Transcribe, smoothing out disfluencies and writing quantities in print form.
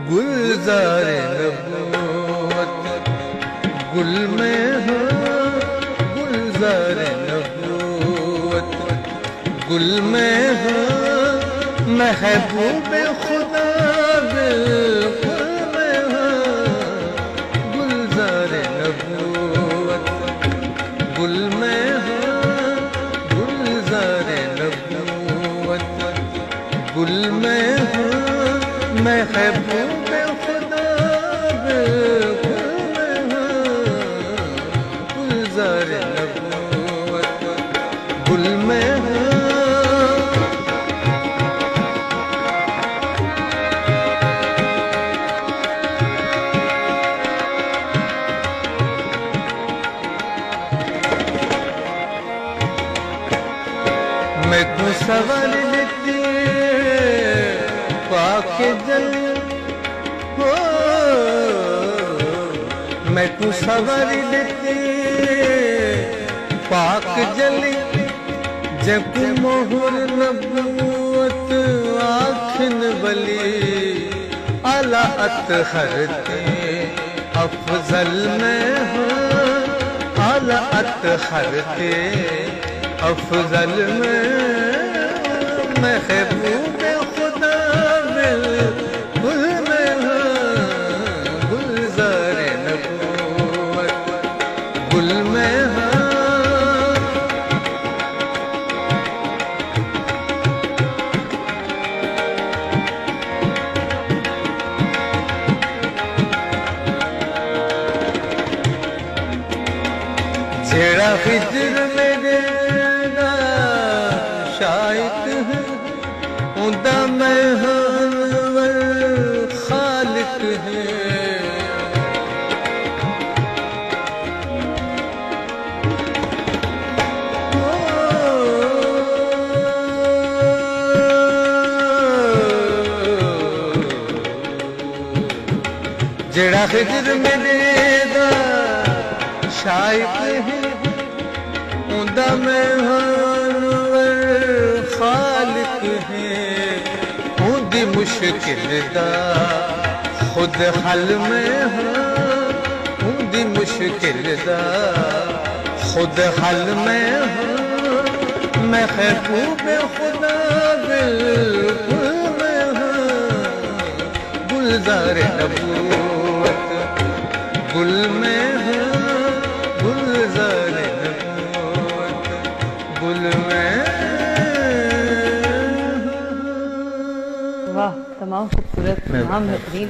गुलजार नबूवत गुल में हो, गुलजार नबूवत गुल में हो, महबूब खुदा बिल्कुल में हो, गुलजार नबूवत गुल में हो, गुलजार नबूवत गुल में हो, महबूब खुदा बिल्कुल में हो, गुलजार नबूवत गुल में हो। मैं तो सवाल लेती पाके जल हो, मैं तो सवाल लेती पाक जली जब मोहर नबूवत आखिन बली आला अतहर के अफजल में हो, आला अतहर के अफजल में महबूब खुदा बिल्कुल में हो, गुलजार नबूवत गुल में हो। जेड़ा हिजर मेरे शायद है उदा मैं हनवर खालिक है, जेड़ा हिजर मेरे दा शायद है उदा मैं हनवर खालिक है, उदी मुश्किल दा खुद हल में हो, उदी मुश्किल दा खुद हल में हो, महबूब खुदा बिल्कुल में हो, गुलजार नबूवत गुल में हो, गुलजार नबूवत गुल में। वाह, तमाम खूबसूरत, तमाम बेहतरीन।